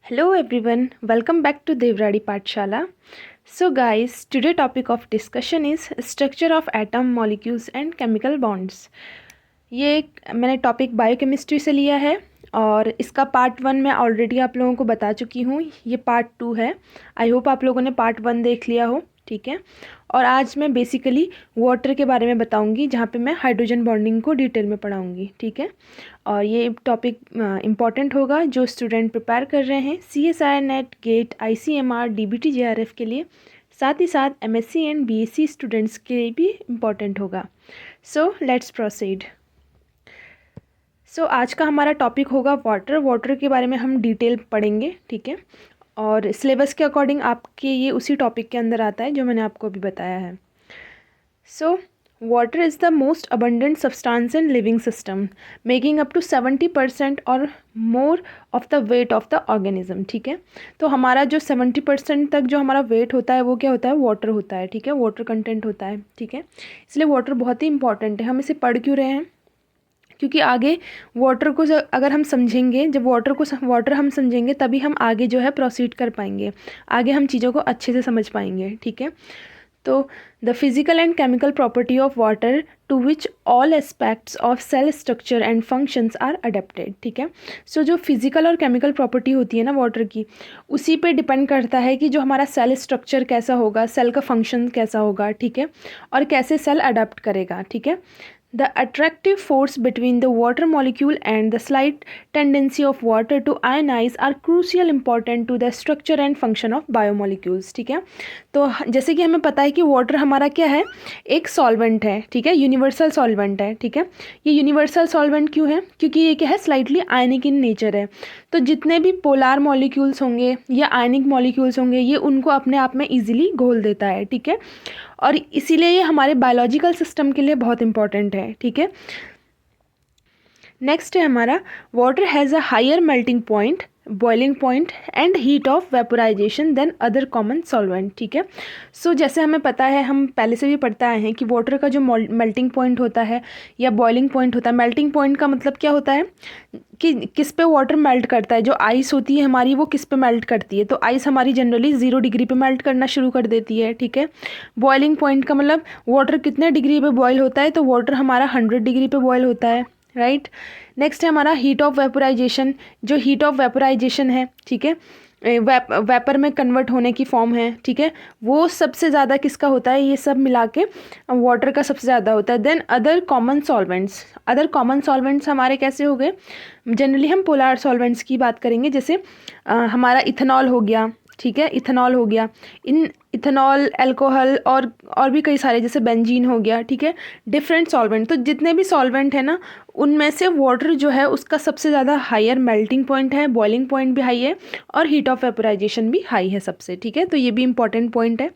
Hello everyone, welcome back to Devradi Pathshala. So guys, today topic of discussion is structure of atom, molecules and chemical bonds. मैंने topic biochemistry से लिया है और इसका part 1 मैं already आप लोगों को बता चुकी हूँ. ये पार्ट 2 है. आई होप आप लोगों ने पार्ट 1 देख लिया हो. ठीक है. और आज मैं बेसिकली वाटर के बारे में बताऊंगी, जहाँ पे मैं हाइड्रोजन बॉन्डिंग को डिटेल में पढ़ाऊंगी. ठीक है. और ये टॉपिक इम्पॉर्टेंट होगा जो स्टूडेंट प्रिपेयर कर रहे हैं CSIR NET, GATE, ICMR, DBT JRF के लिए. साथ ही साथ MSc एंड BSc स्टूडेंट्स के लिए भी इम्पॉर्टेंट होगा. So let's proceed. आज का हमारा टॉपिक होगा वाटर के बारे में हम डिटेल पढ़ेंगे. ठीक है. और सिलेबस के अकॉर्डिंग आपके ये उसी टॉपिक के अंदर आता है जो मैंने आपको अभी बताया है. Water is the most abundant substance in living system, making up to 70% or more of the weight of the organism. ठीक है. तो हमारा जो 70% तक जो हमारा वेट होता है वो क्या होता है? वाटर होता है. ठीक है. वाटर कंटेंट होता है. ठीक है. इसलिए वाटर बहुत ही इंपॉर्टेंट है. हम इसे पढ़ क्यों रहे हैं? क्योंकि आगे वाटर को अगर हम समझेंगे, जब वाटर हम समझेंगे तभी हम आगे जो है प्रोसीड कर पाएंगे, आगे हम चीज़ों को अच्छे से समझ पाएंगे. ठीक है. तो the physical and chemical property of water to which all aspects of cell structure and functions are adapted. ठीक है. जो फिजिकल और केमिकल प्रॉपर्टी होती है ना वाटर की, उसी पे डिपेंड करता है कि जो हमारा सेल स्ट्रक्चर कैसा होगा, सेल का फंक्शन कैसा होगा. ठीक है. और कैसे सेल अडेप्ट करेगा. ठीक है. The attractive force between the water molecule and the slight tendency of water to ionize are crucial important to the structure and function of biomolecules. ठीक है. तो जैसे कि हमें पता है कि वाटर हमारा क्या है? एक सॉल्वेंट है. ठीक है. यूनिवर्सल सॉल्वेंट है. ठीक है. ये यूनिवर्सल सॉल्वेंट क्यों है? क्योंकि ये क्या है? स्लाइटली आयनिक इन नेचर है. तो जितने भी पोलार मॉलिक्यूल्स होंगे या आयनिक मॉलिक्यूल्स होंगे, ये उनको अपने आप में ईजिली घोल देता है. ठीक है. और इसीलिए ये हमारे बायोलॉजिकल सिस्टम के लिए बहुत इंपॉर्टेंट है. ठीक है. नेक्स्ट है हमारा water has a higher melting point, boiling point and heat of vaporization than other common solvent. ठीक है. जैसे हमें पता है, हम पहले से भी पढ़ते आए हैं कि वाटर का जो मेल्टिंग पॉइंट होता है या बॉइलिंग पॉइंट होता है, मेल्टिंग पॉइंट का मतलब क्या होता है कि किस पे वाटर मेल्ट करता है. जो आइस होती है हमारी, वो किस पे मेल्ट करती है? तो आइस हमारी जनरली 0 डिग्री पे मेल्ट करना शुरू कर देती है. ठीक है. बॉइलिंग पॉइंट का मतलब वाटर कितने डिग्री पे बॉयल होता है? तो वाटर हमारा 100 डिग्री पे बॉयल होता है. राइट. नेक्स्ट है हमारा हीट ऑफ वेपोराइजेशन. जो हीट ऑफ वेपोराइजेशन है, ठीक है, वेपर में कन्वर्ट होने की फॉर्म है. ठीक है. वो सबसे ज़्यादा किसका होता है? ये सब मिला के वाटर का सबसे ज़्यादा होता है. देन अदर कॉमन सॉल्वेंट्स हमारे कैसे हो गए? जनरली हम पोलर सॉल्वेंट्स की बात करेंगे. जैसे हमारा इथेनॉल हो गया. ठीक है. इथेनॉल हो गया, इथेनॉल, अल्कोहल और भी कई सारे, जैसे बेंजीन हो गया. ठीक है. Different solvent. तो जितने भी सॉल्वेंट है ना, उनमें से वाटर जो है उसका सबसे ज़्यादा हायर मेल्टिंग पॉइंट है, बॉइलिंग पॉइंट भी हाई है और हीट ऑफ वेपोराइजेशन भी हाई है सबसे. ठीक है. तो ये भी इंपॉर्टेंट पॉइंट है.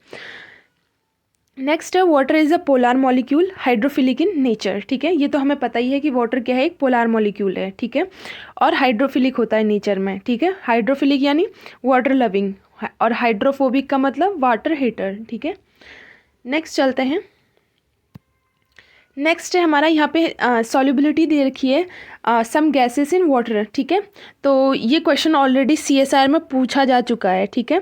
नेक्स्ट है water is a polar molecule, hydrophilic in nature. ठीक है. ये तो हमें पता ही है कि वाटर क्या है? एक पोलार मॉलिक्यूल है. ठीक है. और हाइड्रोफिलिक होता है नेचर में. ठीक है. हाइड्रोफिलिक यानी वाटर लविंग, और हाइड्रोफोबिक का मतलब वाटर हेटर. ठीक है. नेक्स्ट चलते हैं. नेक्स्ट है हमारा यहाँ पे सॉल्युबिलिटी दे रखी है सम गैसेस इन वाटर. ठीक है. तो ये क्वेश्चन ऑलरेडी CSIR में पूछा जा चुका है. ठीक है.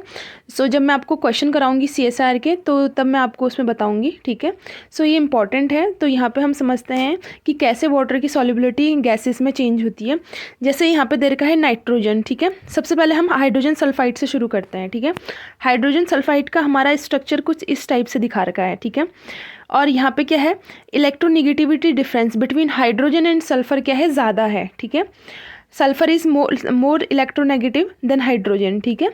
जब मैं आपको क्वेश्चन कराऊंगी CSIR के, तो तब मैं आपको उसमें बताऊंगी. ठीक है. ये इंपॉर्टेंट है. तो यहाँ पे हम समझते हैं कि कैसे वाटर की सॉल्युबिलिटी गैसेस में चेंज होती है. जैसे यहाँ पे दे रखा है नाइट्रोजन. ठीक है. सबसे पहले हम हाइड्रोजन सल्फाइड से शुरू करते हैं. ठीक है. हाइड्रोजन सल्फाइड का हमारा स्ट्रक्चर कुछ इस टाइप से दिखा रखा है. ठीक है. और यहाँ पे क्या है? Electronegativity difference between hydrogen and sulphur क्या है? ज़्यादा है. ठीक है. Sulphur is more electronegative than hydrogen. ठीक है.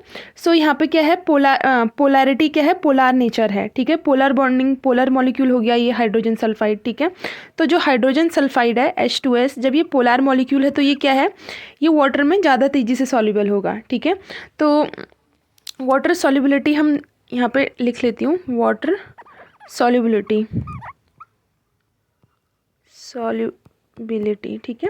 यहाँ पे क्या है? पोलैरिटी क्या है? पोलार नेचर है. ठीक है. पोलर बॉन्डिंग, पोलर मॉलिक्यूल हो गया ये हाइड्रोजन सल्फाइड. ठीक है. तो जो हाइड्रोजन सल्फाइड है H2S, जब ये पोलार मॉलिक्यूल है तो ये क्या है? ये वाटर में ज़्यादा तेज़ी से सॉल्युबल होगा. ठीक है. तो वाटर सॉल्युबिलिटी हम यहाँ पे लिख लेती हूँ. Water solubility. ठीक है.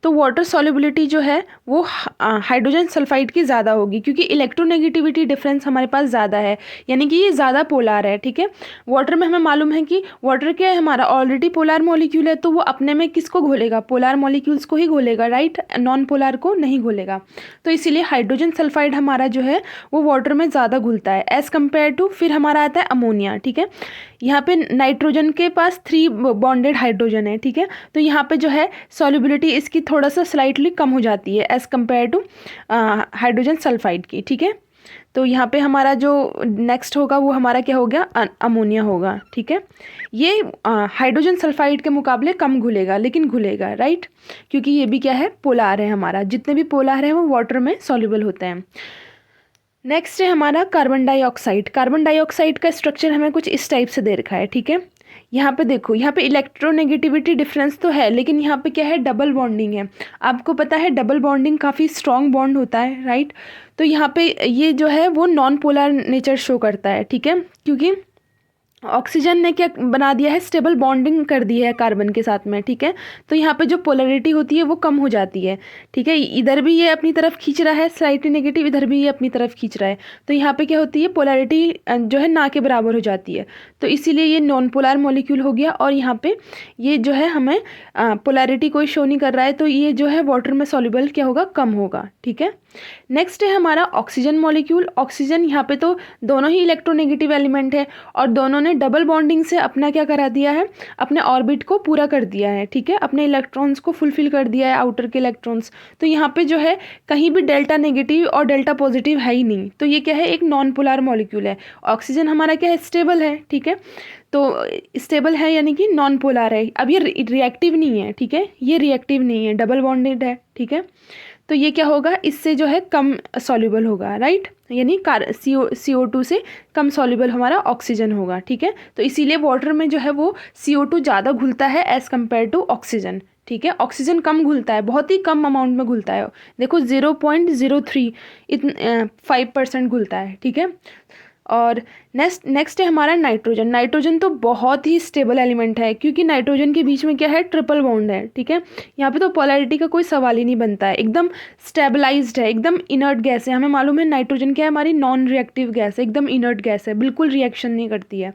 तो वाटर सॉल्युबिलिटी जो है वो हाइड्रोजन सल्फाइड की ज़्यादा होगी, क्योंकि इलेक्ट्रोनेगेटिविटी डिफरेंस हमारे पास ज़्यादा है, यानी कि ये ज़्यादा पोलार है। ठीक है, वाटर में हमें मालूम है कि वाटर क्या है, हमारा ऑलरेडी पोलार मॉलिक्यूल है, तो वो अपने में किसको घोलेगा, पोलार मॉलिक्यूल्स को ही घोलेगा, राइट, नॉन पोलार को नहीं घोलेगा। तो इसीलिए हाइड्रोजन सल्फाइड हमारा जो है वो वाटर में ज़्यादा घुलता है एज़ कम्पेयर टू, फिर हमारा आता है अमोनिया। ठीक है, यहाँ पे नाइट्रोजन के पास 3 बॉन्डेड हाइड्रोजन है। ठीक है, तो यहाँ पे जो है सॉल्युबिलिटी इसकी थोड़ा सा स्लाइटली कम हो जाती है as compare to hydrogen sulphide की। ठीक है, तो यहाँ पे हमारा जो नेक्स्ट होगा वो हमारा क्या हो गया, अमोनिया होगा। ठीक है, ये हाइड्रोजन सल्फाइड के मुकाबले कम घुलेगा, लेकिन घुलेगा, राइट, क्योंकि ये भी क्या है, पोलार है। हमारा जितने भी पोलार हैं वो वाटर में सॉल्युबल होते हैं। नेक्स्ट है हमारा कार्बन डाइऑक्साइड। कार्बन डाइऑक्साइड का स्ट्रक्चर हमें कुछ इस टाइप से दे रखा है। ठीक है, यहाँ पे देखो, यहाँ पे इलेक्ट्रोनेगेटिविटी डिफरेंस तो है, लेकिन यहाँ पे क्या है, डबल बॉन्डिंग है। आपको पता है डबल बॉन्डिंग काफ़ी स्ट्रॉन्ग बॉन्ड होता है, राइट। तो यहाँ पे ये जो है वो नॉन पोलर नेचर शो करता है। ठीक है, क्योंकि ऑक्सीजन ने क्या बना दिया है, स्टेबल बॉन्डिंग कर दी है कार्बन के साथ में। ठीक है, तो यहाँ पे जो पोलरिटी होती है वो कम हो जाती है। ठीक है, इधर भी ये अपनी तरफ खींच रहा है स्लाइटली नेगेटिव, इधर भी ये अपनी तरफ खींच रहा है, तो यहाँ पे क्या होती है, पोलरिटी जो है ना के बराबर हो जाती है। तो इसीलिए ये नॉन पोलर मॉलिक्यूल हो गया, और यहाँ पे ये जो है हमें पोलरिटी कोई शो नहीं कर रहा है, तो ये जो है वाटर में सॉल्युबल क्या होगा, कम होगा। ठीक है, नेक्स्ट है हमारा ऑक्सीजन मॉलिक्यूल। ऑक्सीजन, यहाँ पे तो दोनों ही इलेक्ट्रोनेगेटिव एलिमेंट है, और दोनों ने डबल बॉन्डिंग से अपना क्या करा दिया है, अपने ऑर्बिट को पूरा कर दिया है। ठीक है, अपने इलेक्ट्रॉन्स को फुलफिल कर दिया है, आउटर के इलेक्ट्रॉन्स। तो यहाँ पे जो है कहीं भी डेल्टा नेगेटिव और डेल्टा पॉजिटिव है ही नहीं, तो ये क्या है, एक नॉन पोलर मॉलिक्यूल है। ऑक्सीजन हमारा क्या है, स्टेबल है। ठीक है, तो स्टेबल है यानी कि नॉन पोलर है। अब ये रिएक्टिव नहीं है। ठीक है, ये रिएक्टिव नहीं है, डबल बॉन्डेड है। ठीक है, तो ये क्या होगा, इससे जो है कम सॉल्युबल होगा, राइट, यानी CO2 से कम सॉल्युबल हमारा ऑक्सीजन होगा। ठीक है, तो इसीलिए वाटर में जो है वो CO2 ज़्यादा घुलता है एज़ कम्पेयर टू ऑक्सीजन। ठीक है, ऑक्सीजन कम घुलता है, बहुत ही कम अमाउंट में घुलता है। देखो 0.03 5% घुलता है। ठीक है, और नेक्स्ट है हमारा नाइट्रोजन। नाइट्रोजन तो बहुत ही स्टेबल एलिमेंट है, क्योंकि नाइट्रोजन के बीच में क्या है, ट्रिपल बॉन्ड है। ठीक है, यहाँ पे तो पोलैरिटी का कोई सवाल ही नहीं बनता है, एकदम स्टेबलाइज्ड है, एकदम इनर्ट गैस है। हमें मालूम है नाइट्रोजन क्या है, हमारी नॉन रिएक्टिव गैस है, एकदम इनर्ट गैस है, बिल्कुल रिएक्शन नहीं करती है।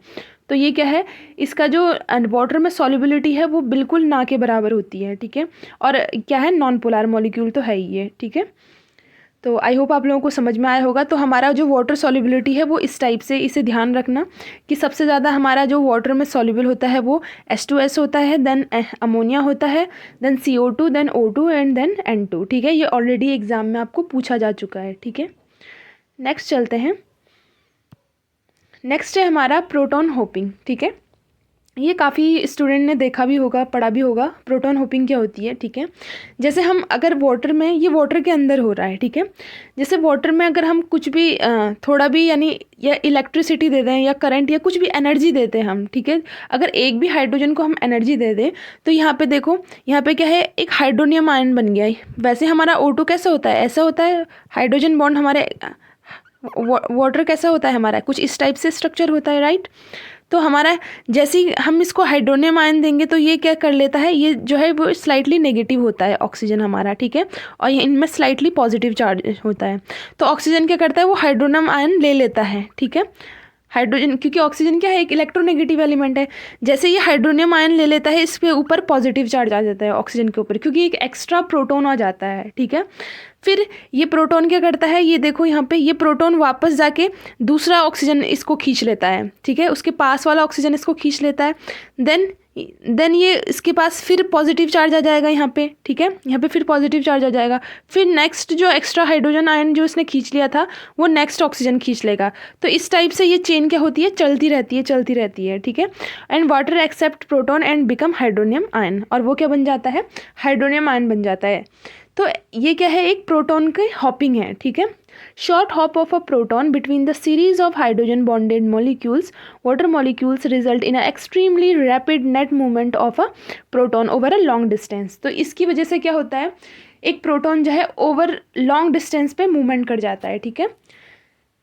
तो ये क्या है, इसका जो वाटर में सॉल्युबिलिटी है वो बिल्कुल ना के बराबर होती है। ठीक है, और क्या है, नॉन पोलर मॉलिक्यूल तो है ही है। ठीक है, तो आई होप आप लोगों को समझ में आया होगा। तो हमारा जो वाटर सॉल्युबिलिटी है वो इस टाइप से, इसे ध्यान रखना कि सबसे ज़्यादा हमारा जो वाटर में सॉल्युबल होता है वो H2S होता है, देन अमोनिया होता है, then CO2, then O2 and then N2। ठीक है, ये ऑलरेडी एग्जाम में आपको पूछा जा चुका है। ठीक है, नेक्स्ट चलते हैं। नेक्स्ट है हमारा प्रोटॉन होपिंग। ठीक है, ये काफ़ी स्टूडेंट ने देखा भी होगा, पढ़ा भी होगा, प्रोटॉन होपिंग क्या होती है। ठीक है, जैसे हम अगर वाटर में, ये वाटर के अंदर हो रहा है। ठीक है, जैसे वाटर में अगर हम कुछ भी थोड़ा भी यानी या इलेक्ट्रिसिटी दे दें या करंट या कुछ भी एनर्जी देते हैं हम। ठीक है, अगर एक भी हाइड्रोजन को हम एनर्जी दे दें, तो यहाँ पे देखो, यहाँ पे क्या है, एक हाइड्रोनियम आयन बन गया है। वैसे हमारा O2 कैसा होता है, ऐसा होता है, हाइड्रोजन बॉन्ड हमारे वाटर कैसा होता है, हमारा कुछ इस टाइप से स्ट्रक्चर होता है, राइट। तो हमारा जैसे ही हम इसको हाइड्रोनियम आयन देंगे तो ये क्या कर लेता है, ये जो है वो स्लाइटली नेगेटिव होता है ऑक्सीजन हमारा। ठीक है, और ये इनमें स्लाइटली पॉजिटिव चार्ज होता है। तो ऑक्सीजन क्या करता है, वो हाइड्रोनियम आयन ले लेता है। ठीक है, हाइड्रोजन, क्योंकि ऑक्सीजन क्या है, एक इलेक्ट्रोनेगेटिव एलिमेंट है, जैसे ये हाइड्रोनियम आयन ले लेता है, इसके ऊपर पॉजिटिव चार्ज आ जाता है ऑक्सीजन के ऊपर, क्योंकि एक एक्स्ट्रा प्रोटॉन आ जाता है। ठीक है, फिर ये प्रोटॉन क्या करता है, ये देखो यहाँ पे, ये प्रोटॉन वापस जाके दूसरा ऑक्सीजन इसको खींच लेता है। ठीक है, उसके पास वाला ऑक्सीजन इसको खींच लेता है, देन ये इसके पास फिर पॉजिटिव चार्ज आ जाएगा यहाँ पे। ठीक है, यहाँ पे फिर पॉजिटिव चार्ज आ जाएगा, फिर नेक्स्ट जो एक्स्ट्रा हाइड्रोजन आयन जो इसने खींच लिया था वो नेक्स्ट ऑक्सीजन खींच लेगा। तो इस टाइप से ये चेन क्या होती है, चलती रहती है, चलती रहती है। ठीक है, and water accept proton and become hydronium ion, और वो क्या बन जाता है, हाइड्रोनियम आयन बन जाता है। तो ये क्या है, एक प्रोटॉन की हॉपिंग है। ठीक है, short hop of a proton between the series of hydrogen bonded molecules, water molecules result in a extremely rapid net movement of a proton over a long distance। तो इसकी वजह से क्या होता है, एक प्रोटॉन जो है ओवर लॉन्ग डिस्टेंस पे मूवमेंट कर जाता है। ठीक है,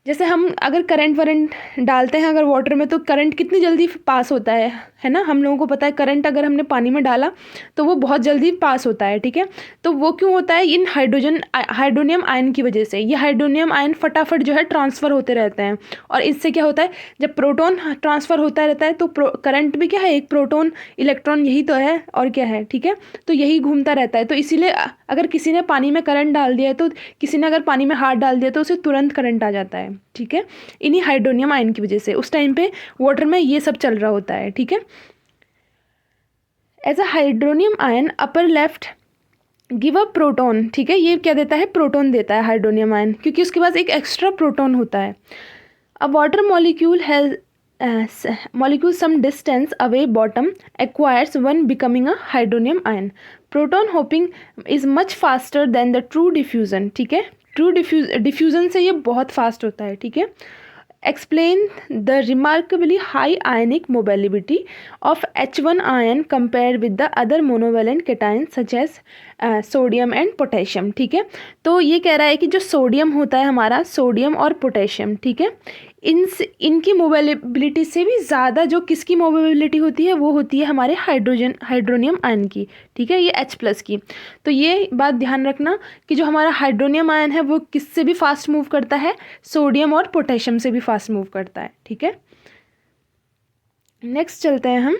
जैसे हम अगर करंट वरेंट डालते हैं अगर वाटर में, तो करंट कितनी जल्दी पास होता है ना। हम लोगों को पता है करंट अगर हमने पानी में डाला तो वो बहुत जल्दी पास होता है, ठीक है। तो वो क्यों होता है? इन हाइड्रोनियम आयन की वजह से। ये हाइड्रोनियम आयन फटाफट जो है ट्रांसफ़र होते रहते हैं, और इससे क्या होता है, जब प्रोटॉन ट्रांसफ़र होता रहता है तो करंट भी क्या है, एक प्रोटॉन इलेक्ट्रॉन, यही तो है और क्या है, ठीक है। तो यही घूमता रहता है। तो इसीलिए अगर किसी ने पानी में करंट डाल दिया है, तो किसी ने अगर पानी में हाथ डाल दिया तो उसे तुरंत करंट आ जाता है, ठीक है, इन्हीं हाइड्रोनियम आयन की वजह से। उस टाइम पे वाटर में ये सब चल रहा होता है, ठीक है। As a hydronium ion upper left give a proton, ठीक है, ये क्या देता है, प्रोटॉन देता है हाइड्रोनियम आयन, क्योंकि उसके पास एक एक्स्ट्रा प्रोटॉन होता है। अ water molecule has molecule some distance away bottom acquires one becoming a hydronium ion. Proton hopping is much faster than the true diffusion, ठीक है। ट्रू डिफ्यूज़न से ये बहुत फास्ट होता है, ठीक है। Explain the remarkably high ionic mobility of H1 ion compare with the other monovalent cation such as sodium and potassium, ठीक है। तो ये कह रहा है कि जो सोडियम होता है हमारा, सोडियम और पोटेशियम, ठीक है, इनकी मोबिलिटी से भी ज़्यादा जो किसकी मोबिलिटी होती है, वो होती है हमारे हाइड्रोनियम आयन की, ठीक है, ये H+ की। तो ये बात ध्यान रखना कि जो हमारा हाइड्रोनियम आयन है वो किससे भी फास्ट मूव करता है, सोडियम और पोटेशियम से भी फास्ट मूव करता है, ठीक है। नेक्स्ट चलते हैं हम,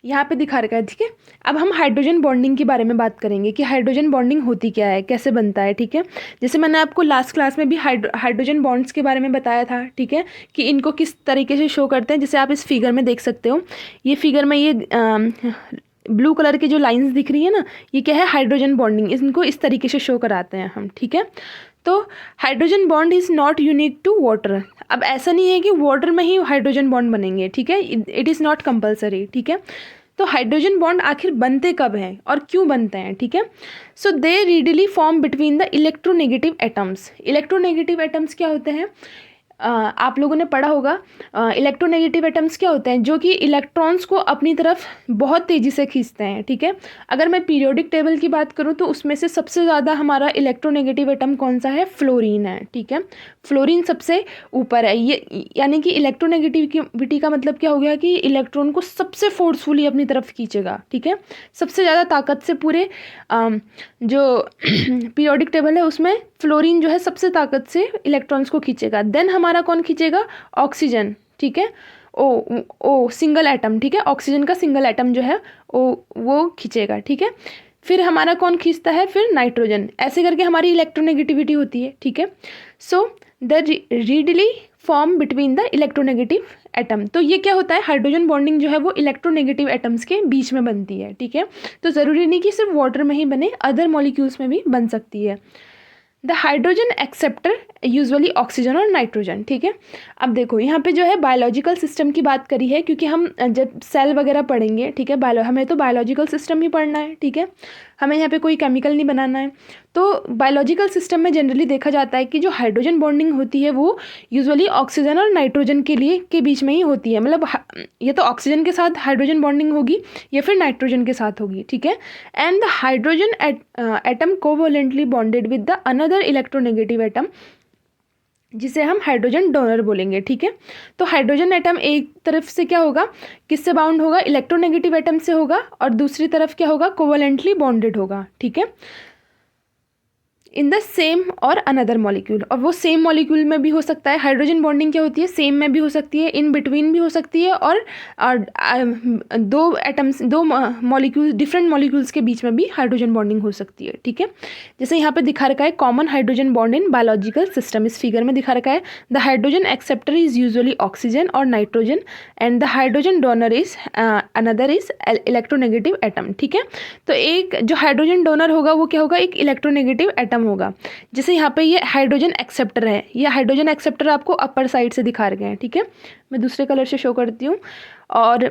यहाँ पे दिखा रखा है, ठीक है। अब हम हाइड्रोजन बॉन्डिंग के बारे में बात करेंगे कि हाइड्रोजन बॉन्डिंग होती क्या है, कैसे बनता है, ठीक है। जैसे मैंने आपको लास्ट क्लास में भी हाइड्रोजन बॉन्ड्स के बारे में बताया था, ठीक है, कि इनको किस तरीके से शो करते हैं। जैसे आप इस फिगर में देख सकते हो, ये फिगर में ये ब्लू कलर की जो लाइंस दिख रही है ना, ये क्या है, हाइड्रोजन बॉन्डिंग, इनको इस तरीके से शो कराते हैं हम, ठीक है। तो hydrogen bond is not unique to water. अब ऐसा नहीं है कि वाटर में ही हाइड्रोजन बॉन्ड बनेंगे, ठीक है, इट इज़ नॉट कंपलसरी, ठीक है। तो हाइड्रोजन बॉन्ड आखिर बनते कब हैं और क्यों बनते हैं, ठीक है। So they readily form between the electronegative atoms. Electronegative atoms क्या होते हैं, आप लोगों ने पढ़ा होगा। इलेक्ट्रोनेगेटिव एटम्स क्या होते हैं, जो कि इलेक्ट्रॉन्स को अपनी तरफ बहुत तेज़ी से खींचते हैं, ठीक है। अगर मैं पीरियोडिक टेबल की बात करूँ तो उसमें से सबसे ज़्यादा हमारा इलेक्ट्रोनेगेटिव एटम कौन सा है, फ्लोरीन है, ठीक है। फ्लोरीन सबसे ऊपर है। ये यानी कि इलेक्ट्रोनेगेटिविटी का मतलब क्या हो गया कि इलेक्ट्रॉन को सबसे फोर्सफुली अपनी तरफ खींचेगा, ठीक है, सबसे ज़्यादा ताकत से। पूरे जो पीरियोडिक टेबल है उसमें फ्लोरीन जो है सबसे ताकत से इलेक्ट्रॉन्स को खींचेगा। देन हमारा कौन खींचेगा, ऑक्सीजन, ठीक है, ओ सिंगल एटम, ठीक है, ऑक्सीजन का सिंगल एटम जो है वो खींचेगा, ठीक है। फिर हमारा कौन खींचता है, फिर नाइट्रोजन। ऐसे करके हमारी इलेक्ट्रोनेगेटिविटी होती है, ठीक है। So the readily form between the electronegative atom. तो ये क्या होता है, हाइड्रोजन बॉन्डिंग जो है वो इलेक्ट्रोनेगेटिव एटम्स के बीच में बनती है, ठीक है। तो ज़रूरी नहीं कि सिर्फ वाटर में ही बने, अदर मॉलिक्यूल्स में भी बन सकती है। The hydrogen acceptor usually oxygen और नाइट्रोजन, ठीक है। अब देखो यहाँ पे जो है बायोलॉजिकल सिस्टम की बात करी है, क्योंकि हम जब सेल वगैरह पढ़ेंगे, ठीक है, हमें तो बायोलॉजिकल सिस्टम ही पढ़ना है, ठीक है, हमें यहाँ पे कोई केमिकल नहीं बनाना है। तो बायोलॉजिकल सिस्टम में जनरली देखा जाता है कि जो हाइड्रोजन बॉन्डिंग होती है वो यूजुअली ऑक्सीजन और नाइट्रोजन के बीच में ही होती है। मतलब ये तो ऑक्सीजन के साथ हाइड्रोजन बॉन्डिंग होगी या फिर नाइट्रोजन के साथ होगी, ठीक है। And the hydrogen atom covalently bonded with the another electronegative atom, जिसे हम हाइड्रोजन डोनर बोलेंगे, ठीक है। तो हाइड्रोजन एटम एक तरफ से क्या होगा, किससे बाउंड होगा, इलेक्ट्रोनेगेटिव एटम से होगा, और दूसरी तरफ क्या होगा, कोवैलेंटली बॉन्डेड होगा, ठीक है, इन द सेम और अनदर मॉलिक्यूल। और वो सेम मॉलिक्यूल में भी हो सकता है। हाइड्रोजन बॉन्डिंग क्या होती है, सेम में भी हो सकती है, इन बिटवीन भी हो सकती है, और दो एटम्स, दो मॉलिक्यूल्स, डिफरेंट मॉलिक्यूल्स के बीच में भी हाइड्रोजन बॉन्डिंग हो सकती है, ठीक है। जैसे यहाँ पे दिखा रखा है common hydrogen bond in biological system, इस फिगर में दिखा रखा है the hydrogen acceptor is usually oxygen और nitrogen and the hydrogen donor is another is electronegative atom, ठीक है। तो एक जो हाइड्रोजन डोनर होगा वो क्या होगा, एक इलेक्ट्रोनेगेटिव एटम होगा। जैसे यहाँ पे ये हाइड्रोजन एक्सेप्टर है, ये हाइड्रोजन एक्सेप्टर आपको अपर साइड से दिखा रखे हैं, ठीक है, मैं दूसरे कलर से शो करती हूँ। और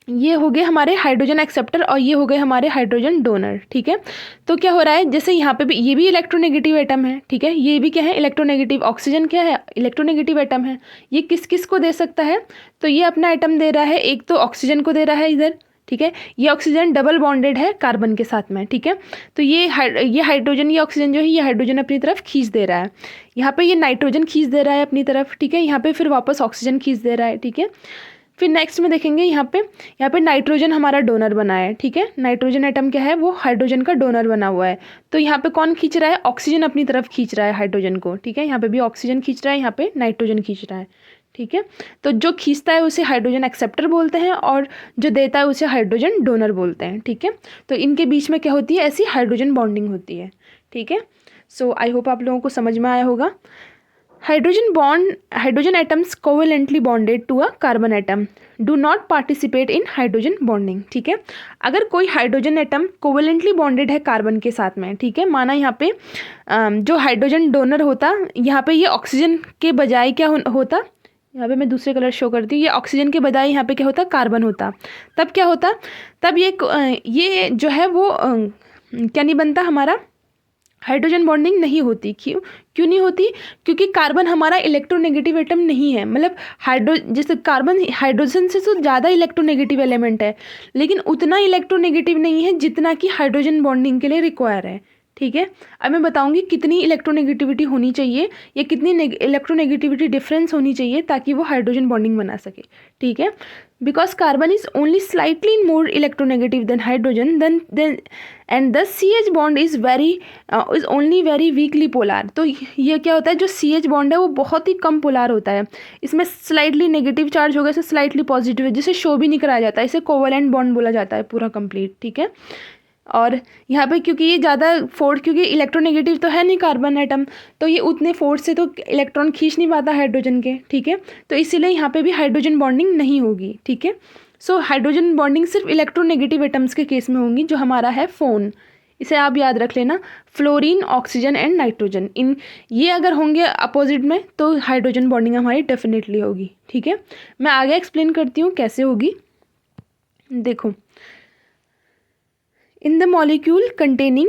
ये हो गए हमारे हाइड्रोजन एक्सेप्टर और ये हो गए हमारे हाइड्रोजन डोनर, ठीक है। तो क्या हो रहा है, जैसे यहाँ पे भी ये भी इलेक्ट्रोनेगेटिव एटम है, ठीक है, ये भी क्या है, इलेक्ट्रोनेगेटिव। ऑक्सीजन क्या है, इलेक्ट्रोनेगेटिव एटम है। ये किस किस को दे सकता है, तो ये अपना एटम दे रहा है, एक तो ऑक्सीजन को दे रहा है इधर, ठीक है। ये ऑक्सीजन डबल बॉन्डेड है कार्बन के साथ में, ठीक है। तो ये हाइड्रोजन, ये ऑक्सीजन जो है ये हाइड्रोजन अपनी तरफ खींच दे रहा है, यहाँ पे ये नाइट्रोजन खींच दे रहा है अपनी तरफ, ठीक है। यहाँ पे फिर वापस ऑक्सीजन खींच दे रहा है, ठीक है। फिर नेक्स्ट में देखेंगे यहाँ पे नाइट्रोजन हमारा डोनर बना है, ठीक है। नाइट्रोजन एटम क्या है, वो हाइड्रोजन का डोनर बना हुआ है। तो यहाँ पे कौन खींच रहा है, ऑक्सीजन अपनी तरफ खींच रहा है हाइड्रोजन को, ठीक है। यहाँ पे भी ऑक्सीजन खींच रहा है, यहाँ पे नाइट्रोजन खींच रहा है, ठीक है। तो जो खींचता है उसे हाइड्रोजन एक्सेप्टर बोलते हैं और जो देता है उसे हाइड्रोजन डोनर बोलते हैं, ठीक है। तो इनके बीच में क्या होती है, ऐसी हाइड्रोजन बॉन्डिंग होती है, ठीक है। सो आई होप आप लोगों को समझ में आया होगा। Hydrogen atoms covalently bonded to a carbon atom do not participate in hydrogen bonding, ठीक है। अगर कोई हाइड्रोजन एटम कोवेलेंटली बॉन्डेड है कार्बन के साथ में, ठीक है, माना यहाँ पे जो हाइड्रोजन डोनर होता, यहाँ पे ये ऑक्सीजन के बजाय क्या होता, यहाँ पे मैं दूसरे कलर शो करती हूँ, ये ऑक्सीजन के बजाय यहाँ पे क्या होता, कार्बन होता। तब क्या होता, तब ये जो है वो क्या नहीं बनता, हमारा हाइड्रोजन बॉन्डिंग नहीं होती। क्यों नहीं होती, क्योंकि कार्बन हमारा इलेक्ट्रोनेगेटिव एटम नहीं है। मतलब जैसे कार्बन हाइड्रोजन से तो ज़्यादा इलेक्ट्रोनेगेटिव एलिमेंट है, लेकिन उतना इलेक्ट्रोनेगेटिव नहीं है जितना कि हाइड्रोजन बॉन्डिंग के लिए रिक्वायर है, ठीक है। अब मैं बताऊंगी कितनी इलेक्ट्रोनेगेटिविटी होनी चाहिए या कितनी इलेक्ट्रोनेगेटिविटी डिफरेंस होनी चाहिए ताकि वो हाइड्रोजन बॉन्डिंग बना सके, ठीक है। Because carbon is only slightly more electronegative than hydrogen then and the CH bond is only very weakly polar. तो ये क्या होता है, जो CH बॉन्ड है वो बहुत ही कम पोलार होता है, इसमें स्लाइटली नेगेटिव चार्ज होगा, इसमें स्लाइटली पॉजिटिव है, जिसे शो भी नहीं कराया जाता है, इसे कोवेलेंट बॉन्ड बोला जाता है पूरा कंप्लीट, ठीक है। और यहाँ पे क्योंकि ये ज़्यादा फोर्स, क्योंकि इलेक्ट्रोनेगेटिव तो है नहीं कार्बन एटम, तो ये उतने फोर्स से तो इलेक्ट्रॉन खींच नहीं पाता हाइड्रोजन के, ठीक है। तो इसीलिए यहाँ पे भी हाइड्रोजन बॉन्डिंग नहीं होगी, ठीक है। सो हाइड्रोजन बॉन्डिंग सिर्फ इलेक्ट्रोनेगेटिव एटम्स के केस में होंगी, जो हमारा है फोन, इसे आप याद रख लेना, फ्लोरीन, ऑक्सीजन एंड नाइट्रोजन, इन ये अगर होंगे अपोजिट में तो हाइड्रोजन बॉन्डिंग हमारी डेफिनेटली होगी, ठीक है। मैं आगे एक्सप्लेन करती हूँ कैसे होगी। देखो, इन द मॉलिक्यूल कंटेनिंग,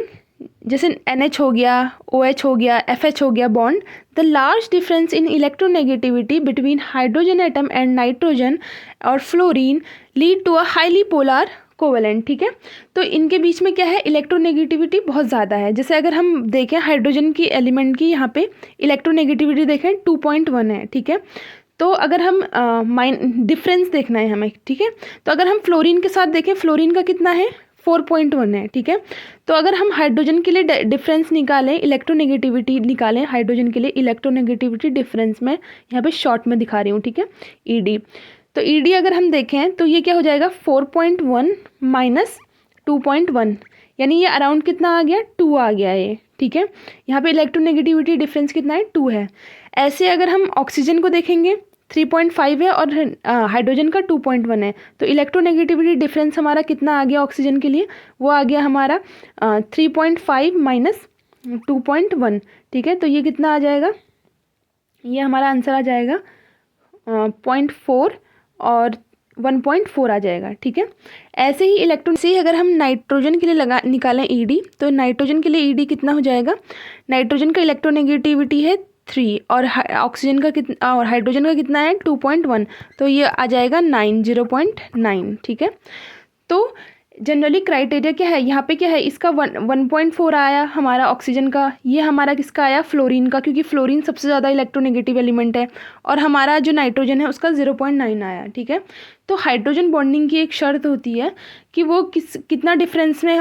जैसे NH हो गया, OH हो गया, FH हो गया bond, the large difference in electronegativity between hydrogen atom and nitrogen और fluorine lead to a highly polar covalent, ठीक है। तो इनके बीच में क्या है, इलेक्ट्रोनेगेटिविटी बहुत ज़्यादा है। जैसे अगर हम देखें हाइड्रोजन की एलिमेंट की, यहाँ पे इलेक्ट्रोनेगेटिविटी देखें 2.1 है, ठीक है। तो अगर हम डिफरेंस देखना है हमें, ठीक है। तो अगर हम फ्लोरीन के साथ देखें, फ्लोरीन का कितना है, 4.1 है, ठीक है। तो अगर हम हाइड्रोजन के लिए डिफरेंस निकालें, इलेक्ट्रोनेगेटिविटी निकालें हाइड्रोजन के लिए, इलेक्ट्रोनेगेटिविटी डिफरेंस में यहाँ पे शॉर्ट में दिखा रही हूँ, ठीक है, ED। तो ED अगर हम देखें तो ये क्या हो जाएगा, 4.1 माइनस 2.1, यानी ये अराउंड कितना आ गया, 2 आ गया ये, ठीक है। यहाँ पे इलेक्ट्रोनेगेटिविटी डिफरेंस कितना है, 2 है। ऐसे अगर हम ऑक्सीजन को देखेंगे 3.5 है और हाइड्रोजन का 2.1 है, तो इलेक्ट्रोनेगेटिविटी डिफरेंस हमारा कितना आ गया ऑक्सीजन के लिए, वो आ गया हमारा 3.5 माइनस 2.1, ठीक है। तो ये कितना आ जाएगा, ये हमारा आंसर आ जाएगा 0.4 और 1.4 आ जाएगा, ठीक है। ऐसे ही इलेक्ट्रॉन से ही अगर हम नाइट्रोजन के लिए निकालें ED, तो नाइट्रोजन के लिए ED कितना हो जाएगा, नाइट्रोजन का इलेक्ट्रोनेगेटिविटी है 3 और ऑक्सीजन का कितना और हाइड्रोजन का कितना है 2.1, तो ये आ जाएगा 0.9, ठीक है। तो जनरली क्राइटेरिया क्या है, यहाँ पे क्या है, इसका 1.4 आया हमारा ऑक्सीजन का, ये हमारा किसका आया, फ्लोरीन का, क्योंकि फ्लोरीन सबसे ज़्यादा इलेक्ट्रोनेगेटिव एलिमेंट है, और हमारा जो नाइट्रोजन है उसका 0.9 आया, ठीक है। तो हाइड्रोजन बॉन्डिंग की एक शर्त होती है कि वो कितना डिफरेंस में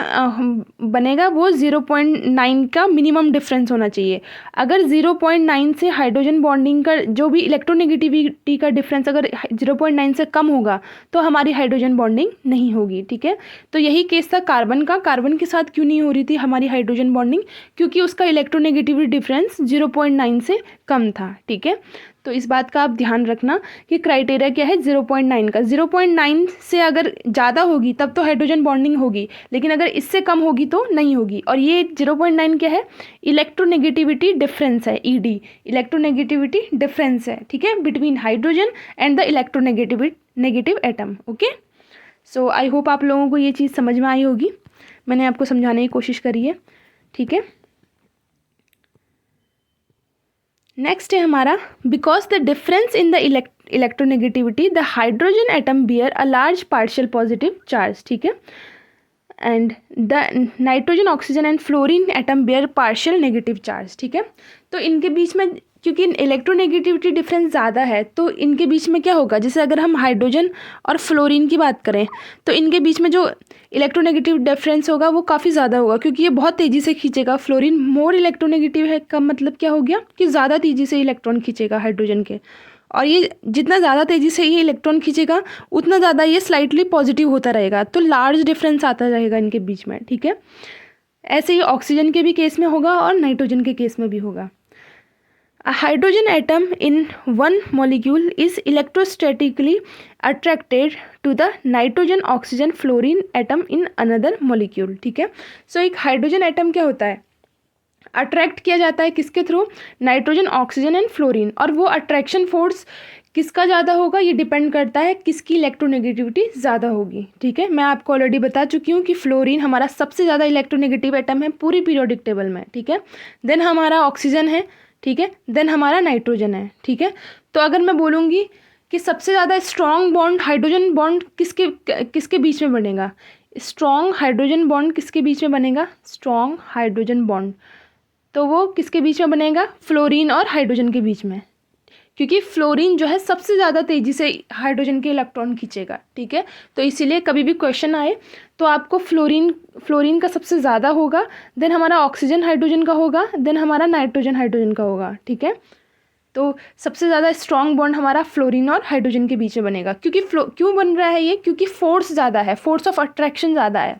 बनेगा, वो 0.9 का मिनिमम डिफरेंस होना चाहिए। अगर 0.9 से हाइड्रोजन बॉन्डिंग का जो भी इलेक्ट्रोनेगेटिविटी का डिफरेंस अगर 0.9 से कम होगा तो हमारी हाइड्रोजन बॉन्डिंग नहीं होगी, ठीक है। तो यही केस था कार्बन का। कार्बन के साथ क्यों नहीं हो रही थी हमारी हाइड्रोजन बॉन्डिंग, क्योंकि उसका इलेक्ट्रोनेगेटिविटी डिफरेंस 0.9 से कम था, ठीक है। तो इस बात का आप ध्यान रखना कि क्राइटेरिया क्या है, 0.9 का। 0.9 से अगर ज़्यादा होगी तब तो हाइड्रोजन बॉन्डिंग होगी, लेकिन अगर इससे कम होगी तो नहीं होगी। और ये 0.9 क्या है, इलेक्ट्रोनेगेटिविटी डिफरेंस है, ED इलेक्ट्रोनेगेटिविटी डिफरेंस है, ठीक है, between hydrogen and the electronegative atom. Okay, so I hope आप लोगों को ये चीज़ समझ में आई होगी, मैंने आपको समझाने की कोशिश करी है, ठीक है। नेक्स्ट है हमारा, because the difference in the electronegativity the hydrogen atom bear a large partial positive charge, ठीक है, and the nitrogen oxygen and fluorine atom bear partial negative charge, ठीक है। तो इनके बीच में क्योंकि इलेक्ट्रोनेगेटिविटी डिफरेंस ज़्यादा है तो इनके बीच में क्या होगा, जैसे अगर हम हाइड्रोजन और फ्लोरीन की बात करें तो इनके बीच में जो इलेक्ट्रोनेगेटिव डिफरेंस होगा वो काफ़ी ज़्यादा होगा, क्योंकि ये बहुत तेज़ी से खींचेगा। फ्लोरीन मोर इलेक्ट्रोनेगेटिव है का मतलब क्या हो गया कि ज़्यादा तेज़ी से इलेक्ट्रॉन खींचेगा हाइड्रोजन के, और ये जितना ज़्यादा तेज़ी से ये इलेक्ट्रॉन खींचेगा उतना ज़्यादा ये स्लाइटली पॉजिटिव होता रहेगा, तो लार्ज डिफरेंस आता रहेगा इनके बीच में, ठीक है। ऐसे ही ऑक्सीजन के भी केस में होगा और नाइट्रोजन के केस में भी होगा। A hydrogen atom in one molecule is electrostatically attracted to the nitrogen oxygen fluorine atom in another molecule, ठीक है। सो एक हाइड्रोजन एटम क्या होता है, अट्रैक्ट किया जाता है किसके through, nitrogen oxygen and fluorine, और वो अट्रैक्शन फोर्स किसका ज़्यादा होगा ये डिपेंड करता है किसकी इलेक्ट्रोनेगेटिविटी ज़्यादा होगी, ठीक है। मैं आपको ऑलरेडी बता चुकी हूँ कि फ्लोरीन हमारा सबसे ज़्यादा इलेक्ट्रोनेगेटिव एटम है पूरी पीरियोडिक टेबल में, ठीक है। देन हमारा ऑक्सीजन है, ठीक है, देन हमारा नाइट्रोजन है, ठीक है। तो अगर मैं बोलूँगी कि सबसे ज़्यादा स्ट्रॉन्ग बॉन्ड हाइड्रोजन बॉन्ड किसके बीच में बनेगा, स्ट्रॉन्ग हाइड्रोजन बॉन्ड किसके बीच में बनेगा, स्ट्रॉन्ग हाइड्रोजन बॉन्ड, तो वो किसके बीच में बनेगा, फ्लोरीन और हाइड्रोजन के बीच में, क्योंकि फ्लोरीन जो है सबसे ज़्यादा तेज़ी से हाइड्रोजन के इलेक्ट्रॉन खींचेगा, ठीक है। तो इसीलिए कभी भी क्वेश्चन आए तो आपको फ्लोरीन का सबसे ज़्यादा होगा, देन हमारा ऑक्सीजन हाइड्रोजन का होगा, देन हमारा नाइट्रोजन हाइड्रोजन का होगा, ठीक है। तो सबसे ज़्यादा स्ट्रॉन्ग बॉन्ड हमारा फ्लोरीन और हाइड्रोजन के बीच में बनेगा, क्योंकि क्यों बन रहा है ये, क्योंकि फोर्स ज़्यादा है, फोर्स ऑफ अट्रैक्शन ज़्यादा है।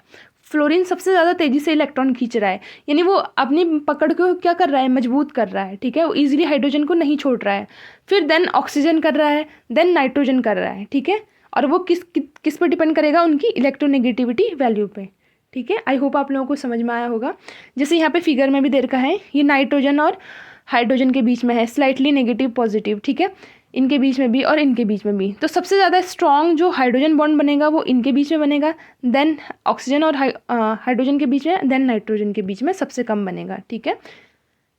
फ्लोरीन सबसे ज़्यादा तेज़ी से इलेक्ट्रॉन खींच रहा है, यानी वो अपनी पकड़ को क्या कर रहा है, मजबूत कर रहा है, ठीक है, वो ईजिली हाइड्रोजन को नहीं छोड़ रहा है। फिर देन ऑक्सीजन कर रहा है, देन नाइट्रोजन कर रहा है, ठीक है। और वो किस पर डिपेंड करेगा, उनकी इलेक्ट्रोनेगेटिविटी वैल्यू पे, ठीक है। आई होप आप लोगों को समझ में आया होगा। जैसे यहाँ पे फिगर में भी दे रखा है, ये नाइट्रोजन और हाइड्रोजन के बीच में है, स्लाइटली नेगेटिव पॉजिटिव, ठीक है, इनके बीच में भी और इनके बीच में भी। तो सबसे ज़्यादा स्ट्रॉन्ग जो हाइड्रोजन बॉन्ड बनेगा वो इनके बीच में बनेगा, देन ऑक्सीजन और हाइड्रोजन के बीच में, देन नाइट्रोजन के बीच में सबसे कम बनेगा, ठीक है।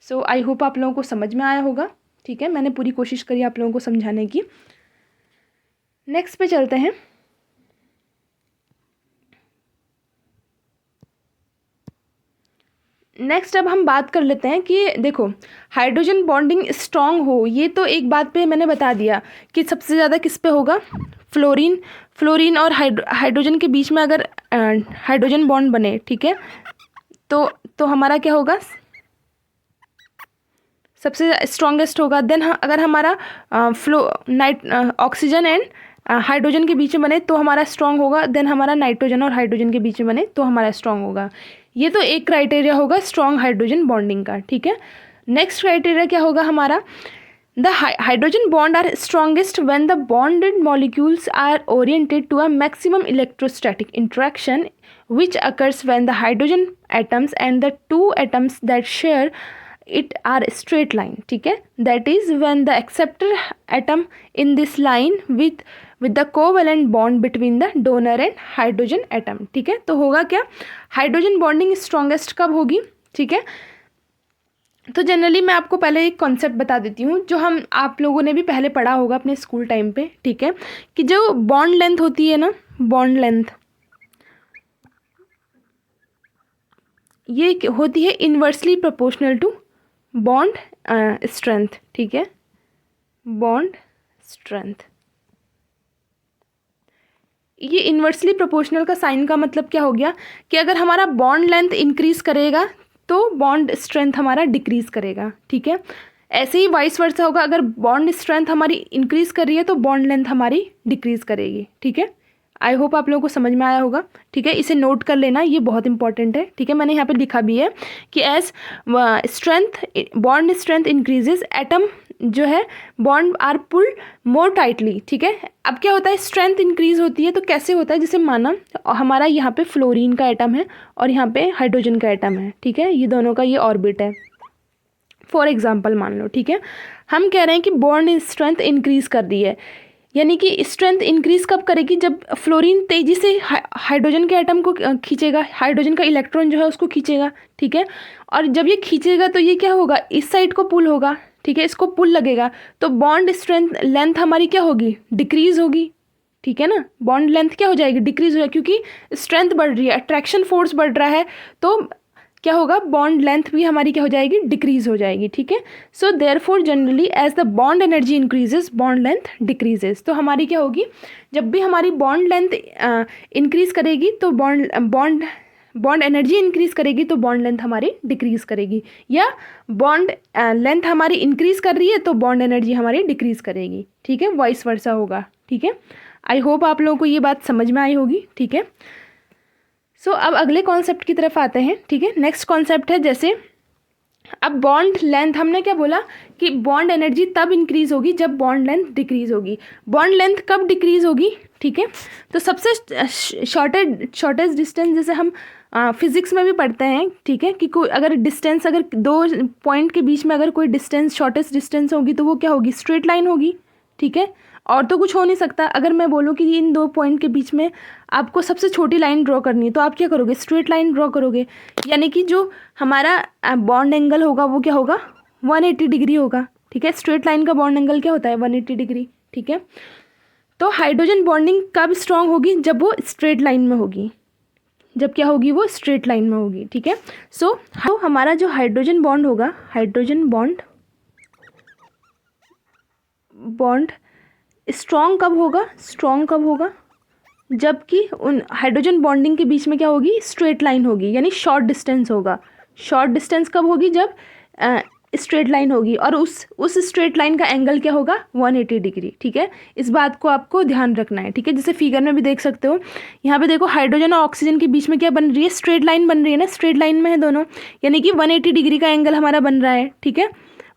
सो आई होप आप लोगों को समझ में आया होगा, ठीक है। मैंने पूरी कोशिश करी आप लोगों को समझाने की। नेक्स्ट पे चलते हैं। नेक्स्ट अब हम बात कर लेते हैं कि देखो हाइड्रोजन बॉन्डिंग स्ट्रॉन्ग हो, ये तो एक बात पे मैंने बता दिया कि सबसे ज़्यादा किस पे होगा, फ्लोरीन और हाइड्रोजन के बीच में अगर हाइड्रोजन बॉन्ड बने, ठीक है, तो हमारा क्या होगा, सबसे स्ट्रॉन्गेस्ट होगा। देन अगर हमारा ऑक्सीजन एंड हाइड्रोजन के बीच में बने तो हमारा स्ट्रॉन्ग होगा, देन हमारा नाइट्रोजन और हाइड्रोजन के बीच में बने तो हमारा स्ट्रॉन्ग होगा। ये तो एक क्राइटेरिया होगा स्ट्रॉन्ग हाइड्रोजन बॉन्डिंग का, ठीक है। नेक्स्ट क्राइटेरिया क्या होगा हमारा, the hydrogen bond are strongest when the bonded molecules are oriented to a maximum electrostatic interaction which occurs when the hydrogen atoms and the two atoms that share it are straight line, ठीक है, that is when the acceptor atom in this line with the covalent bond between the donor and hydrogen atom, ठीक है। तो होगा क्या, hydrogen bonding strongest कब होगी, ठीक है। तो जनरली मैं आपको पहले एक कॉन्सेप्ट बता देती हूँ जो हम आप लोगों ने भी पहले पढ़ा होगा अपने स्कूल टाइम पे, ठीक है, कि जो बॉन्ड लेंथ होती है ना, बॉन्ड लेंथ ये होती है inversely proportional to bond strength, ठीक है, बॉन्ड स्ट्रेंथ। ये इन्वर्सली प्रोपोर्शनल का साइन का मतलब क्या हो गया कि अगर हमारा बॉन्ड लेंथ इंक्रीज करेगा तो बॉन्ड स्ट्रेंथ हमारा डिक्रीज करेगा, ठीक है। ऐसे ही वाइस वर्सा होगा, अगर बॉन्ड स्ट्रेंथ हमारी इंक्रीज कर रही है तो बॉन्ड लेंथ हमारी डिक्रीज करेगी, ठीक है। आई होप आप लोगों को समझ में आया होगा, ठीक है। इसे नोट कर लेना, ये बहुत इंपॉर्टेंट है, ठीक है। मैंने यहाँ पे लिखा भी है कि as strength bond strength increases atom जो है bond are pulled more tightly, ठीक है। अब क्या होता है, स्ट्रेंथ इंक्रीज होती है तो कैसे होता है, जैसे माना हमारा यहाँ पे फ्लोरीन का एटम है और यहाँ पे हाइड्रोजन का एटम है, ठीक है, ये दोनों का ये ऑर्बिट है फॉर एग्जाम्पल मान लो, ठीक है। हम कह रहे हैं कि बॉन्ड स्ट्रेंथ इंक्रीज कर रही है, यानी कि स्ट्रेंथ इंक्रीज कब करेगी, जब फ्लोरीन तेजी से हाइड्रोजन के एटम को खींचेगा, हाइड्रोजन का इलेक्ट्रॉन जो है उसको खींचेगा, ठीक है। और जब ये खींचेगा तो ये क्या होगा, इस साइड को पुल होगा, ठीक है, इसको पुल लगेगा तो बॉन्ड स्ट्रेंथ लेंथ हमारी क्या होगी, डिक्रीज होगी, ठीक है ना। बॉन्ड लेंथ क्या हो जाएगी, डिक्रीज हो जाएगी, क्योंकि स्ट्रेंथ बढ़ रही है, अट्रैक्शन फोर्स बढ़ रहा है, तो क्या होगा, बॉन्ड लेंथ भी हमारी क्या हो जाएगी, डिक्रीज हो जाएगी, ठीक है। So therefore generally as the bond energy increases bond length decreases. तो हमारी क्या होगी, जब भी हमारी बॉन्ड लेंथ इंक्रीज करेगी तो बॉन्ड एनर्जी इंक्रीज करेगी तो बॉन्ड लेंथ हमारी डिक्रीज करेगी, या बॉन्ड लेंथ हमारी इंक्रीज कर रही है तो बॉन्ड एनर्जी हमारी डिक्रीज करेगी, ठीक है, वाइस वर्सा होगा, ठीक है। आई होप आप लोगों को ये बात समझ में आई होगी, ठीक है। सो अब अगले कॉन्सेप्ट की तरफ आते हैं, ठीक है। नेक्स्ट कॉन्सेप्ट है, जैसे अब बॉन्ड लेंथ, हमने क्या बोला कि बॉन्ड एनर्जी तब इंक्रीज होगी जब बॉन्ड लेंथ डिक्रीज होगी। बॉन्ड लेंथ कब डिक्रीज होगी, ठीक है, तो सबसे शॉर्टेस्ट डिस्टेंस, जैसे हम फिजिक्स में भी पढ़ते हैं, ठीक है, कि कोई अगर डिस्टेंस, अगर दो पॉइंट के बीच में अगर कोई डिस्टेंस शॉर्टेस्ट डिस्टेंस होगी तो वो क्या होगी, स्ट्रेट लाइन होगी, ठीक है, और तो कुछ हो नहीं सकता। अगर मैं बोलूँ कि इन दो पॉइंट के बीच में आपको सबसे छोटी लाइन ड्रॉ करनी है तो आप क्या करोगे, स्ट्रेट लाइन ड्रॉ करोगे, यानी कि जो हमारा बॉन्ड एंगल होगा वो क्या होगा, 180 डिग्री होगा, ठीक है। स्ट्रेट लाइन का बॉन्ड एंगल क्या होता है, 180 डिग्री, ठीक है। तो हाइड्रोजन बॉन्डिंग कब स्ट्रांग होगी, जब वो स्ट्रेट लाइन में होगी, जब क्या होगी, वो स्ट्रेट लाइन में होगी, ठीक है। सो हमारा जो हाइड्रोजन बॉन्ड होगा, हाइड्रोजन बॉन्ड स्ट्रॉन्ग कब होगा, जबकि उन हाइड्रोजन बॉन्डिंग के बीच में क्या होगी, स्ट्रेट लाइन होगी, यानी शॉर्ट डिस्टेंस होगा। शॉर्ट डिस्टेंस कब होगी, जब स्ट्रेट लाइन होगी, और उस स्ट्रेट लाइन का एंगल क्या होगा, 180 डिग्री, ठीक है। इस बात को आपको ध्यान रखना है, ठीक है। जैसे फिगर में भी देख सकते हो, यहाँ पे देखो हाइड्रोजन और ऑक्सीजन के बीच में क्या बन रही है, स्ट्रेट लाइन बन रही है ना, स्ट्रेट लाइन में है दोनों, यानी कि 180 डिग्री का एंगल हमारा बन रहा है, ठीक है,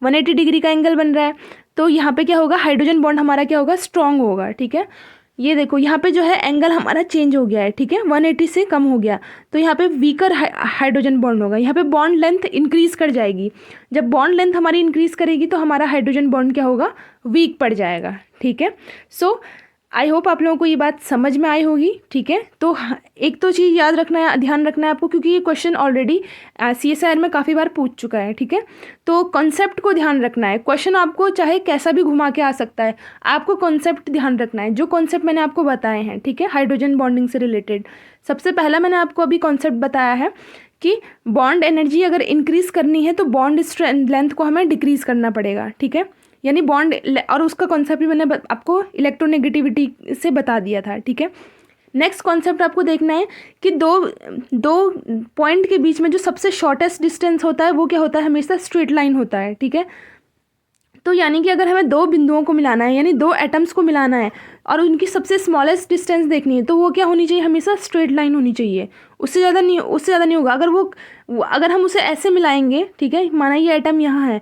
180 डिग्री का एंगल बन रहा है। तो यहाँ पे क्या होगा, हाइड्रोजन बॉन्ड हमारा क्या होगा, स्ट्रॉन्ग होगा, ठीक है। ये देखो यहाँ पे जो है एंगल हमारा चेंज हो गया है, ठीक है, 180 से कम हो गया, तो यहाँ पे वीकर हाइड्रोजन बॉन्ड होगा, यहाँ पे बॉन्ड लेंथ इंक्रीज कर जाएगी। जब बॉन्ड लेंथ हमारी इंक्रीज करेगी तो हमारा हाइड्रोजन बॉन्ड क्या होगा, वीक पड़ जाएगा, ठीक है। सो आई होप आप लोगों को ये बात समझ में आई होगी, ठीक है। तो एक तो चीज़ याद रखना है, ध्यान रखना है आपको, क्योंकि ये क्वेश्चन ऑलरेडी CSIR में काफ़ी बार पूछ चुका है, ठीक है। तो कॉन्सेप्ट को ध्यान रखना है, क्वेश्चन आपको चाहे कैसा भी घुमा के आ सकता है, आपको कॉन्सेप्ट ध्यान रखना है, जो कॉन्सेप्ट मैंने आपको बताए हैं, ठीक है, हाइड्रोजन बॉन्डिंग से रिलेटेड। सबसे पहला मैंने आपको अभी कॉन्सेप्ट बताया है कि बॉन्ड एनर्जी अगर इंक्रीज करनी है तो बॉन्ड लेंथ को हमें डिक्रीज करना पड़ेगा, ठीक है, यानी बॉन्ड, और उसका कॉन्सेप्ट भी मैंने आपको इलेक्ट्रोनेगेटिविटी से बता दिया था, ठीक है। नेक्स्ट कॉन्सेप्ट आपको देखना है कि दो पॉइंट के बीच में जो सबसे शॉर्टेस्ट डिस्टेंस होता है वो क्या होता है, हमेशा स्ट्रेट लाइन होता है, ठीक है। तो यानी कि अगर हमें दो बिंदुओं को मिलाना है, यानी दो एटम्स को मिलाना है, और उनकी सबसे स्मॉलेस्ट डिस्टेंस देखनी है, तो वो क्या होनी चाहिए, हमेशा स्ट्रेट लाइन होनी चाहिए, उससे ज़्यादा नहीं होगा। अगर हम उसे ऐसे मिलाएंगे, ठीक है, माना ये एटम यहाँ है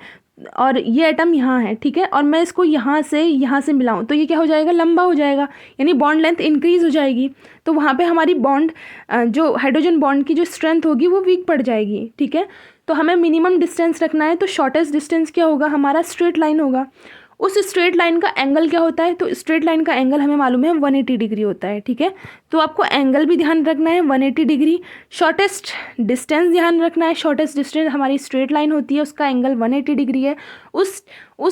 और ये एटम यहाँ है, ठीक है, और मैं इसको यहाँ से मिलाऊं तो ये क्या हो जाएगा, लंबा हो जाएगा, यानी बॉन्ड लेंथ इंक्रीज हो जाएगी, तो वहाँ पे हमारी बॉन्ड जो हाइड्रोजन बॉन्ड की जो स्ट्रेंथ होगी वो वीक पड़ जाएगी, ठीक है। तो हमें मिनिमम डिस्टेंस रखना है, तो शॉर्टेस्ट डिस्टेंस क्या होगा, हमारा स्ट्रेट लाइन होगा। उस स्ट्रेट लाइन का एंगल क्या होता है, तो स्ट्रेट लाइन का एंगल हमें मालूम है 180 डिग्री होता है, ठीक है। तो आपको एंगल भी ध्यान रखना है 180 डिग्री, शॉर्टेस्ट डिस्टेंस ध्यान रखना है, शॉर्टेस्ट डिस्टेंस हमारी स्ट्रेट लाइन होती है, उसका एंगल 180 डिग्री है। उस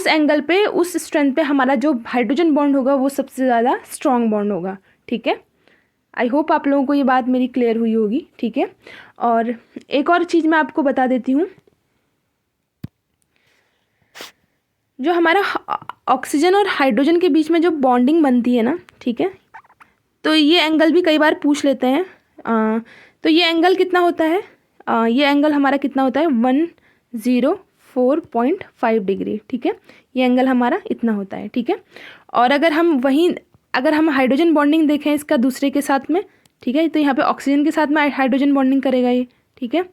एंगल पे, उस स्ट्रेंथ पे हमारा जो हाइड्रोजन बॉन्ड होगा वो सबसे ज़्यादा स्ट्रॉन्ग बॉन्ड होगा, ठीक है। आई होप आप लोगों को ये बात मेरी क्लियर हुई होगी, ठीक है। और एक और चीज़ मैं आपको बता देती हूँ, जो हमारा ऑक्सीजन और हाइड्रोजन के बीच में जो बॉन्डिंग बनती है ना, ठीक है, तो ये एंगल भी कई बार पूछ लेते हैं। तो ये एंगल कितना होता है, ये एंगल हमारा कितना होता है, 104.5 डिग्री, ठीक है, ये एंगल हमारा इतना होता है, ठीक है। और अगर हम हाइड्रोजन बॉन्डिंग देखें इसका दूसरे के साथ में, ठीक है, तो यहाँ पे ऑक्सीजन के साथ में हाइड्रोजन बॉन्डिंग करेगा ये, ठीक है।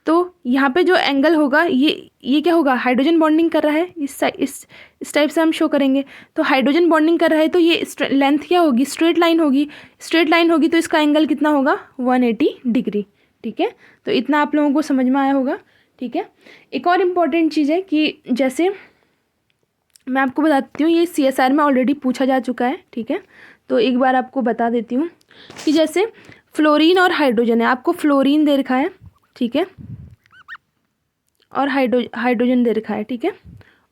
तो यहाँ पे जो एंगल होगा ये क्या होगा, हाइड्रोजन बॉन्डिंग कर रहा है, इस टाइप से हम शो करेंगे। तो हाइड्रोजन बॉन्डिंग कर रहा है तो ये लेंथ क्या होगी, स्ट्रेट लाइन होगी, तो इसका एंगल कितना होगा, 180 डिग्री, ठीक है। तो इतना आप लोगों को समझ में आया होगा, ठीक है। एक और इम्पॉर्टेंट चीज़ है कि जैसे मैं आपको बताती हूँ, ये CSR में ऑलरेडी पूछा जा चुका है, ठीक है। तो एक बार आपको बता देती हूँ कि जैसे फ्लोरीन और हाइड्रोजन है, आपको फ्लोरीन दे रखा है, ठीक है, और हाइड्रोजन दे रखा है, ठीक है,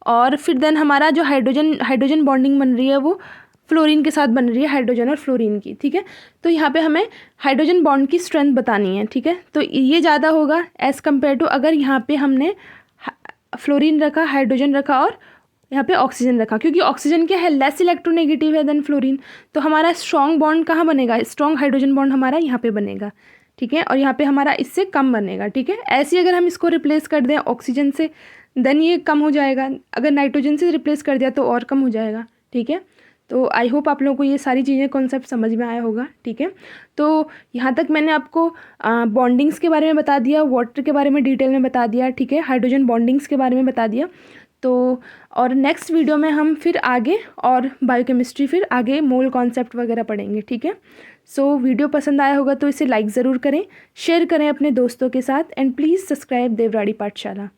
और फिर देन हमारा जो हाइड्रोजन बॉन्डिंग बन रही है वो फ्लोरीन के साथ बन रही है, हाइड्रोजन और फ्लोरीन की, ठीक है। तो यहाँ पे हमें हाइड्रोजन बॉन्ड की स्ट्रेंथ बतानी है, ठीक है। तो ये ज़्यादा होगा एज़ कम्पेयर टू अगर यहाँ पे हमने फ्लोरीन रखा, हाइड्रोजन रखा और यहाँ पे ऑक्सीजन रखा, क्योंकि ऑक्सीजन क्या है, लेस इलेक्ट्रोनेगेटिव है देन फ्लोरीन। तो हमारा स्ट्रॉन्ग बॉन्ड कहाँ बनेगा, स्ट्रॉन्ग हाइड्रोजन बॉन्ड हमारा यहाँ पे बनेगा, ठीक है। और यहाँ पे हमारा इससे कम बनेगा, ठीक है। ऐसे अगर हम इसको रिप्लेस कर दें ऑक्सीजन से देन ये कम हो जाएगा, अगर नाइट्रोजन से रिप्लेस कर दिया तो और कम हो जाएगा, ठीक है। तो आई होप आप लोगों को ये सारी चीज़ें कॉन्सेप्ट समझ में आया होगा, ठीक है। तो यहाँ तक मैंने आपको बॉन्डिंग्स के बारे में बता दिया, वाटर के बारे में डिटेल में बता दिया, ठीक है, हाइड्रोजन बॉन्डिंग्स के बारे में बता दिया। तो और नेक्स्ट वीडियो में हम फिर आगे और बायोकेमिस्ट्री फिर आगे मोल कॉन्सेप्ट वगैरह पढ़ेंगे, ठीक है। सो वीडियो पसंद आया होगा तो इसे लाइक ज़रूर करें, शेयर करें अपने दोस्तों के साथ एंड प्लीज़ सब्सक्राइब देवराड़ी पाठशाला।